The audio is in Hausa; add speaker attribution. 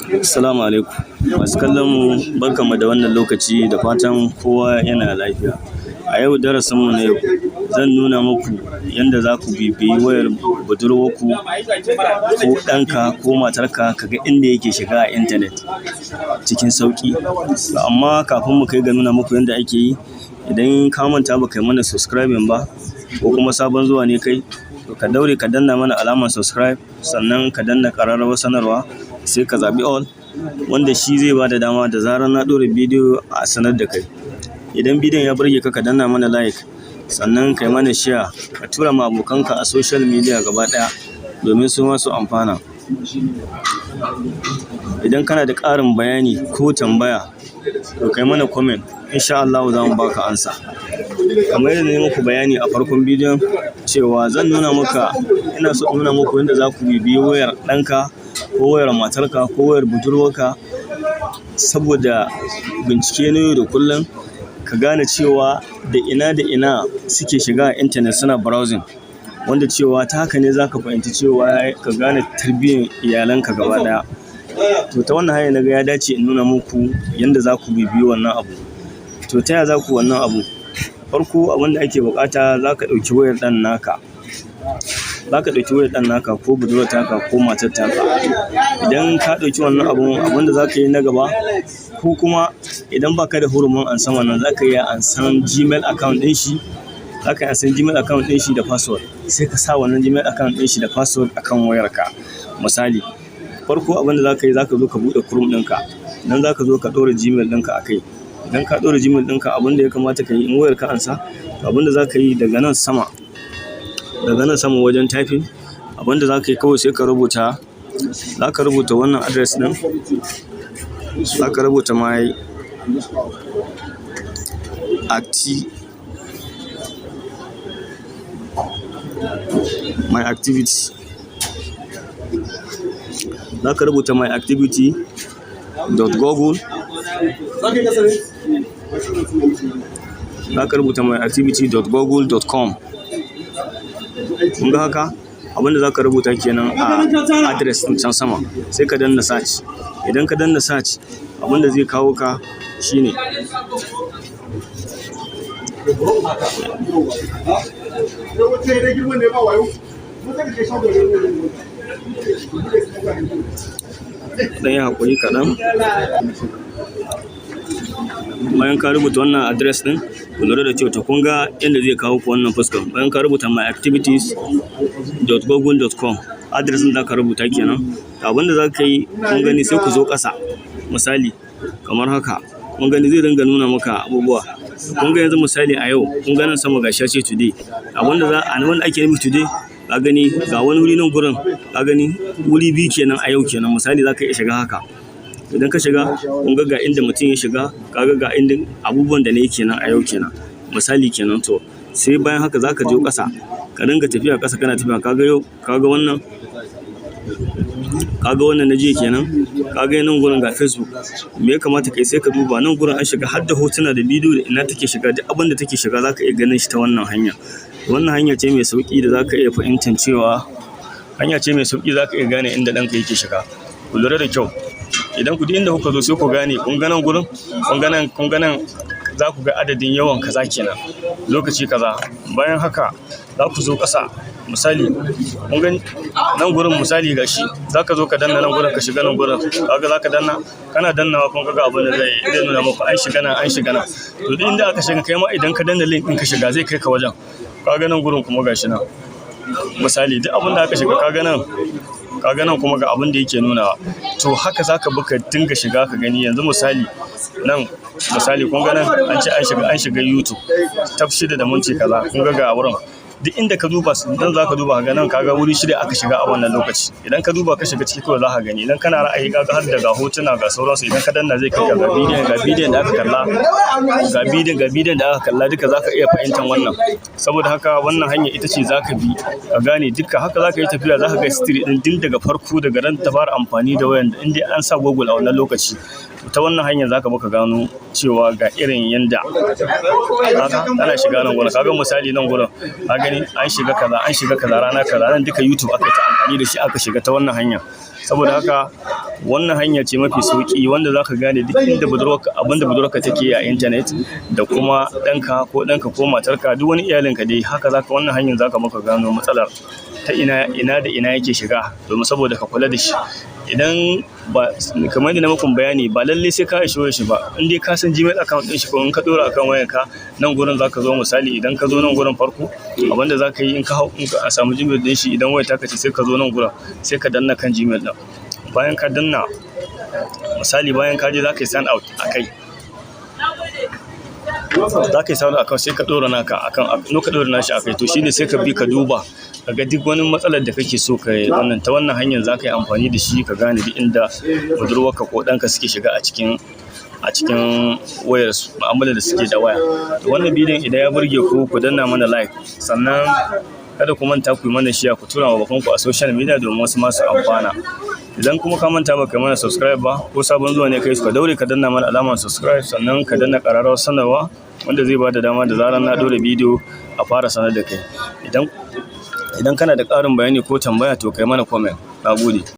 Speaker 1: Assalamu alaikum. Masu kallon mu barkanmu da wannan lokaci da fatan kowa yana lafiya. A yau darasinmu na yau zan nuna muku yadda za ku bibiyi wayar budurwarku ko ɗanka ko matarka kaga inda yake shiga a intanet cikin sauƙi. Amma kafin mu kai ga nuna muku yadda ake yi, idan ka manta ba kai mana subscribing ba ko kuma sabon zuwa ne kai, to ka daure ka danna mana alamar subscribe, sannan ka danna ƙararrawar sanarwa, sai ka zaɓi all, wanda shi zai ba da dama da zarar na ɗora bidiyo a sanar da kai. Idan bidiyon ya burge ka, ka danna mana like, sannan kai mana share, ka tura ma abokanka a social media gaba ɗaya domin su ma su amfana. Idan kana da ƙarin bayani ko tambaya, to kai mana comment, insha Allah za mu baka ansa. Kamar yadda na yi muku bayani a farkon bidiyon cewa ina so in nuna muku yadda za ku bibiyi wayar ɗanka ko wayar matarka ko wayar budurwarka, saboda bincike na yau da kullum ka gane cewa da ina suke shiga a intanet suna browsing, wanda cewa ta haka ne za ka fahimci cewa ka gane tarbiyyar iyalanka gaba ɗaya. To ta wannan hanyar naga ya dace in nuna muku yadda za ku bibiyi wannan abu. To ta yaya za ku wannan abu? Farko abin da ake buƙata, za ka ɗauki wayar ɗan naka ko budurwar taka ko matar taka. Idan ka ɗauki wannan abin da za ka yi na gaba, ko kuma idan ba ka da hurumin ansan wannan, za ka iya ansan Gmail account ɗin shi, da password. Sai ka sa wannan Gmail account ɗin shi da password akan wayarka. Misali, farko abin da za ka yi, za ka zo ka buɗe Chrome ɗinka, nan za ka zo ka ɗora Gmail ɗinka a kai. Idan ka ɗora Gmail ɗinka, abin da ya kamata ka yi in wayar ka ansa, abin da za ka yi daga nan sama wajen typing, abin da za ka yi kawai sai ka rubuta wannan address ɗin, za ka rubuta my activity, za ka rubuta myactivity.google.com. Kun ga haka? Abinda za ka rubuta kenan a address ɗin can sama, sai ka danna search. Idan ka danna search, abinda zai kawo ka shine ɗan yi haƙuri kaɗan. Bayan ka rubuta wannan address ɗin, ku lura da cewa kun ga yadda zai kawo ku wannan fuskar. Bayan ka rubuta myactivities.google.com, address ɗin da ka rubuta kenan. Abinda za ka yi, kun gani, sai ku zo ƙasa. Misali, kamar haka, kun gani zai dinga nuna maka abubuwa. Kun ga yanzu misali a yau, kun ga nan sama ga shace today. Wanda ake nufi today, ka gani ga wani wuri nan gurin, ka gani wuri biyu kenan a yau kenan. Misali, za ka iya shiga haka. Idan ka shiga, kun ga inda mutum ya shiga, ka ga inda abubuwan da na yi kenan a yau kenan. Misali kenan. To sai bayan haka za ka je ƙasa, ka dinga tafiya ƙasa, kana tafiya. Ka ga wannan na jiya kenan. Ka ga nan gurin ga Facebook. Me ya kamata kai? Sai ka duba nan gurin an shiga har da hotuna da bidiyo da ina take shiga, duk abin da take shiga za ka iya ganin shi ta wannan hanya. Wannan hanya ce mai sauƙi da za ka iya fahimtar cewa za ka iya gane inda ɗanka yake shiga. Ku lura da kyau. Idan ku inda kuka zo sai ku gane, kun ga nan gurin, kun ga nan za ku ga adadin yawan kaza kenan, lokaci kaza. Bayan haka za ku zo ƙasa. Misali, kun gani nan gurin, misali gashi, za ka zo ka danna nan gurin, ka shiga nan gurin. Kaga za ka danna, kana dannawa kun ga abin da zai nuna maka an shiga nan. To duk inda aka shiga, kai ma idan ka danna link ɗin ka shiga, zai kai ka wajen. Kaga nan gurin kuma gashi nan. Misali, duk abin da aka shiga, kaga nan kuma ga abin da yake nunawa. To haka za ka bi ka dinga shiga ka gani. Yanzu misali kun ga nan an ce an shiga YouTube tab 6 da minti kaza. Kun ga wurin, duk inda ka duba nan za ka duba ga nan, kaga wuri 6 aka shiga a wannan lokaci. Idan ka duba ka shiga ciki kawai za ka gani. Idan kana ra'ayi, kaga har da ga hotuna ga sauransu. Idan ka danna zai kai ka ga bidiyon da aka kalla, duka za ka iya fahimtar wannan. Saboda haka wannan hanya ita ce za ka bi ka gane duka. Haka za ka yi tafiya, za ka ga history ɗin din daga farko, daga ran ta fara amfani da wayan, in dai an sa Google a wannan lokaci. Ta wannan hanyar za ka gano cewa ga irin yanda ana shiga nan gurin. Kaga misali nan gurin, ka gani an shiga kaza rana kaza, nan duka YouTube aka ta amfani da shi, aka shiga ta wannan hanya. Saboda haka wannan hanya ce mafi sauƙi wanda zaka gane duk inda abinda budurwarka take yi a intanet, da kuma ɗanka ko matarka, duk wani iyalinka dai, haka wannan hanyar zaka maka gano matsalar ta ina da ina yake shiga, domin saboda ka kula da shi. Idan ba kamar yadda na muku bayani, ba lallai sai ka ishe shi ba, in dai ka san Gmail account ɗin shi, ko in ka ɗora akan wayarka, nan gurin zaka zo misali idan ka zo nan gurin farko, abinda zaka yi in ka samu Gmail ɗin shi, idan wayar taka ce sai ka zo nan gurin sai ka danna kan Gmail ɗin. Bayan ka danna, misali bayan ka je zaka yi sign out akai, sai ka ɗora naka akan, ka ɗora nashi akai, to shine sai ka bi ka duba kaga duk wani matsalar da kake so ka yi ta wannan hanyar zaka yi amfani da shi ka gane duk inda budurwarka ko ɗanka suke shiga a cikin wayar su, mu'amalar da suke da waya. To wannan bidiyon idan ya burge ku danna mana like, sannan kada ku manta ku yi mana share, ku tura wa bakanku a social media domin wasu masu amfana. Idan kuma ka manta baka mana subscribe ba, ko sabon zuwa ne kai, ka daure ka danna mana alamar subscribe, sannan ka danna ƙararrawar sanarwa wanda zai bada dama da zarar na ɗora bidiyo a fara sanar da kai. Idan kana da ƙarin bayani ko tambaya, to kai mana comment. Na gode.